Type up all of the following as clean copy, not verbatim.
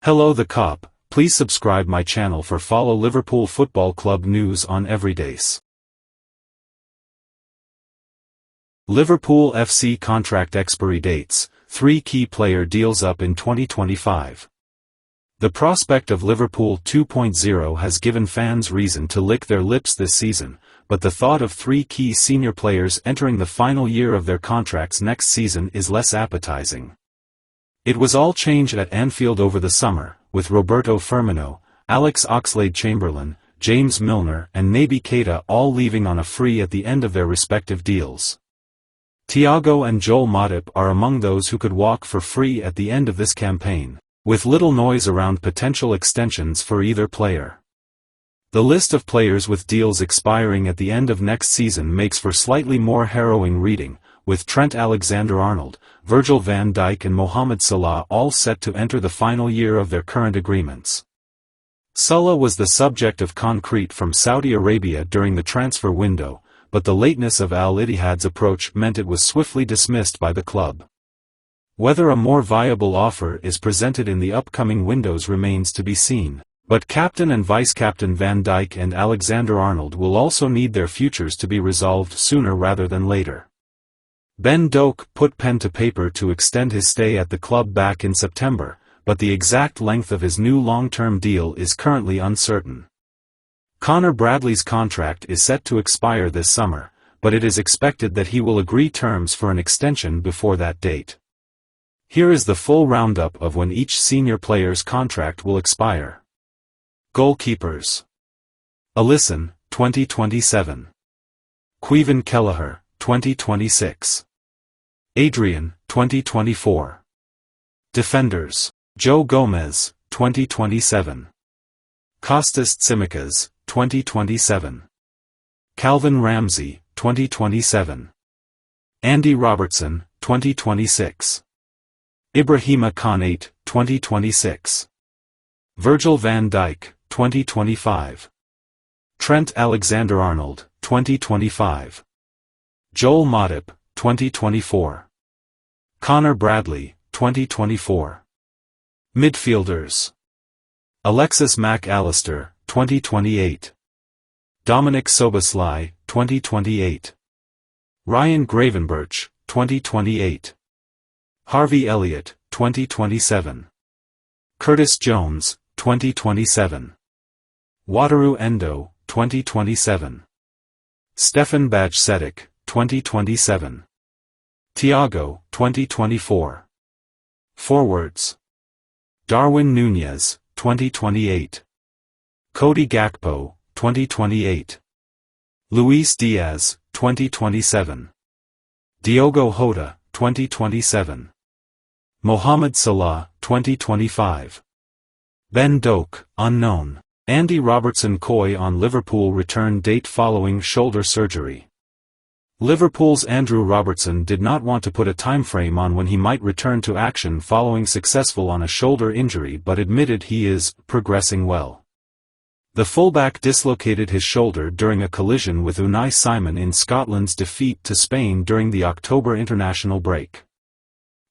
Hello the cop, please subscribe my channel for follow Liverpool Football Club news on every days. Liverpool FC contract expiry dates, 3 key player deals up in 2025. The prospect of Liverpool 2.0 has given fans reason to lick their lips this season, but the thought of 3 key senior players entering the final year of their contracts next season is less appetizing. It was all change at Anfield over the summer, with Roberto Firmino, Alex Oxlade-Chamberlain, James Milner and Naby Keita all leaving on a free at the end of their respective deals. Thiago and Joel Matip are among those who could walk for free at the end of this campaign, with little noise around potential extensions for either player. The list of players with deals expiring at the end of next season makes for slightly more harrowing reading, with Trent Alexander-Arnold, Virgil van Dijk and Mohamed Salah all set to enter the final year of their current agreements. Salah was the subject of concrete from Saudi Arabia during the transfer window, but the lateness of Al Ittihad's approach meant it was swiftly dismissed by the club. Whether a more viable offer is presented in the upcoming windows remains to be seen, but captain and vice-captain Van Dijk and Alexander-Arnold will also need their futures to be resolved sooner rather than later. Ben Doak put pen to paper to extend his stay at the club back in September, but the exact length of his new long-term deal is currently uncertain. Connor Bradley's contract is set to expire this summer, but it is expected that he will agree terms for an extension before that date. Here is the full roundup of when each senior player's contract will expire. Goalkeepers: Alisson, 2027. Caoimhin Kelleher, 2026. Adrian, 2024. Defenders: Joe Gomez, 2027. Kostas Tsimikas, 2027. Calvin Ramsey, 2027. Andy Robertson, 2026. Ibrahima Konate, 2026. Virgil van Dijk, 2025. Trent Alexander-Arnold, 2025. Joel Matip, 2024. Connor Bradley, 2024. Midfielders: Alexis Mac Allister, 2028. Dominic Szoboszlai, 2028. Ryan Gravenberch, 2028. Harvey Elliott, 2027. Curtis Jones, 2027. Wataru Endo, 2027. Stefan Bajcetic, 2027. Thiago, 2024. Forwards: Darwin Núñez, 2028. Cody Gakpo, 2028. Luis Diaz, 2027. Diogo Jota, 2027. Mohamed Salah, 2025. Ben Doak, unknown. Andy Robertson coy on Liverpool return date following shoulder surgery. Liverpool's Andrew Robertson did not want to put a timeframe on when he might return to action following successful on a shoulder injury but admitted he is progressing well. The fullback dislocated his shoulder during a collision with Unai Simon in Scotland's defeat to Spain during the October international break.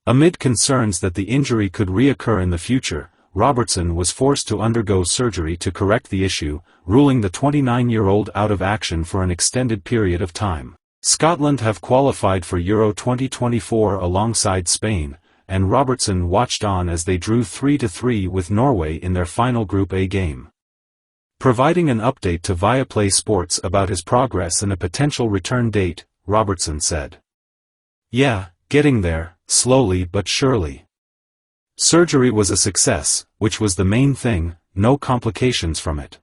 Amid concerns that the injury could reoccur in the future, Robertson was forced to undergo surgery to correct the issue, ruling the 29-year-old out of action for an extended period of time. Scotland have qualified for Euro 2024 alongside Spain, and Robertson watched on as they drew 3-3 with Norway in their final Group A game. Providing an update to Viaplay Sports about his progress and a potential return date, Robertson said, "Yeah, getting there, slowly but surely. Surgery was a success, which was the main thing, no complications from it.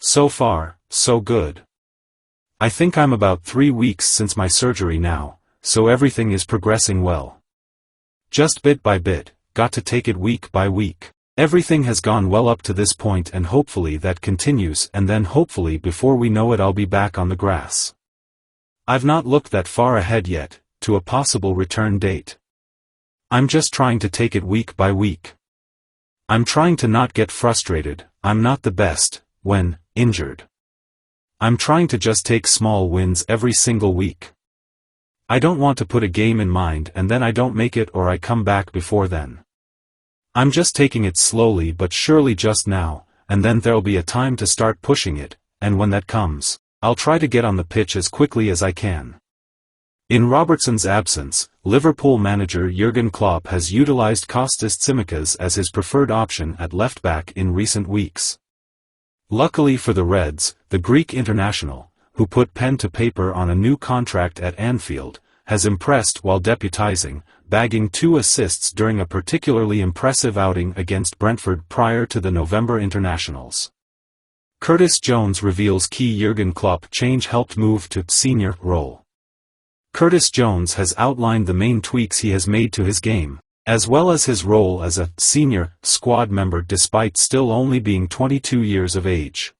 So far, so good. I think I'm about 3 weeks since my surgery now, so everything is progressing well. Just bit by bit, got to take it week by week. Everything has gone well up to this point and hopefully that continues and then hopefully before we know it I'll be back on the grass. I've not looked that far ahead yet, to a possible return date. I'm just trying to take it week by week. I'm trying to not get frustrated, I'm not the best, when injured. I'm trying to just take small wins every single week. I don't want to put a game in mind and then I don't make it or I come back before then. I'm just taking it slowly but surely just now, and then there'll be a time to start pushing it, and when that comes, I'll try to get on the pitch as quickly as I can." In Robertson's absence, Liverpool manager Jurgen Klopp has utilized Kostas Tsimikas as his preferred option at left-back in recent weeks. Luckily for the Reds, the Greek international, who put pen to paper on a new contract at Anfield, has impressed while deputizing, bagging 2 assists during a particularly impressive outing against Brentford prior to the November internationals. Curtis Jones reveals key Jurgen Klopp change helped move to senior role. Curtis Jones has outlined the main tweaks he has made to his game, as well as his role as a senior squad member despite still only being 22 years of age.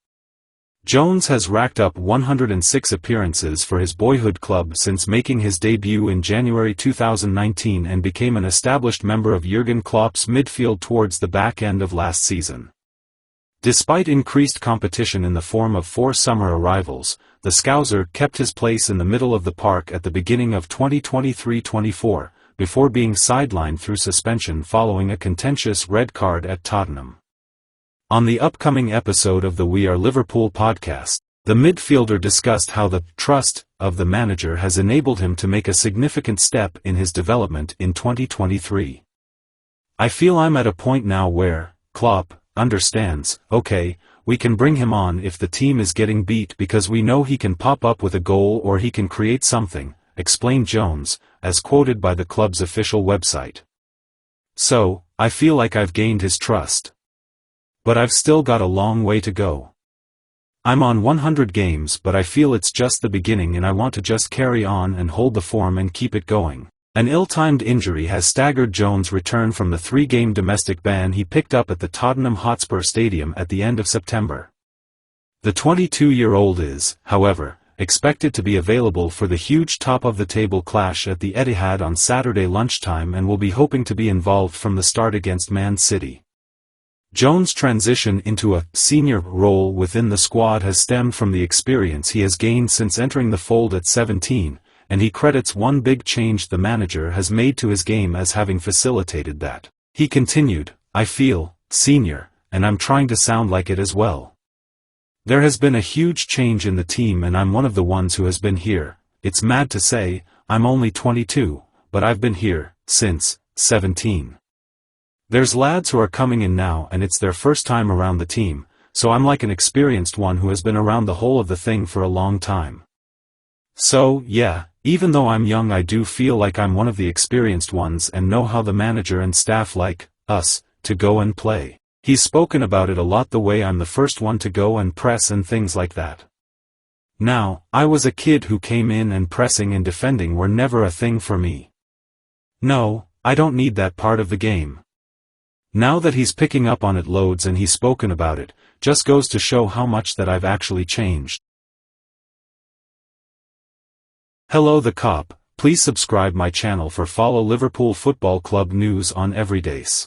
Jones has racked up 106 appearances for his boyhood club since making his debut in January 2019 and became an established member of Jurgen Klopp's midfield towards the back end of last season. Despite increased competition in the form of 4 summer arrivals, the Scouser kept his place in the middle of the park at the beginning of 2023-24, before being sidelined through suspension following a contentious red card at Tottenham. On the upcoming episode of the We Are Liverpool podcast, the midfielder discussed how the trust of the manager has enabled him to make a significant step in his development in 2023. "I feel I'm at a point now where Klopp understands, okay, we can bring him on if the team is getting beat because we know he can pop up with a goal or he can create something," explained Jones, as quoted by the club's official website. "So, I feel like I've gained his trust. But I've still got a long way to go. I'm on 100 games but I feel it's just the beginning and I want to just carry on and hold the form and keep it going." An ill-timed injury has staggered Jones' return from the 3-game domestic ban he picked up at the Tottenham Hotspur Stadium at the end of September. The 22-year-old is, however, expected to be available for the huge top-of-the-table clash at the Etihad on Saturday lunchtime and will be hoping to be involved from the start against Man City. Jones' transition into a senior role within the squad has stemmed from the experience he has gained since entering the fold at 17, and he credits one big change the manager has made to his game as having facilitated that. He continued, "I feel senior, and I'm trying to sound like it as well. There has been a huge change in the team and I'm one of the ones who has been here. It's mad to say, I'm only 22, but I've been here since 17. There's lads who are coming in now and it's their first time around the team, so I'm like an experienced one who has been around the whole of the thing for a long time. So, yeah, even though I'm young I do feel like I'm one of the experienced ones and know how the manager and staff like us to go and play. He's spoken about it a lot, the way I'm the first one to go and press and things like that. Now, I was a kid who came in and pressing and defending were never a thing for me. No, I don't need that part of the game. Now that he's picking up on it loads and he's spoken about it, just goes to show how much that I've actually changed." Hello the Cop, please subscribe my channel for follow Liverpool Football Club news on everydays.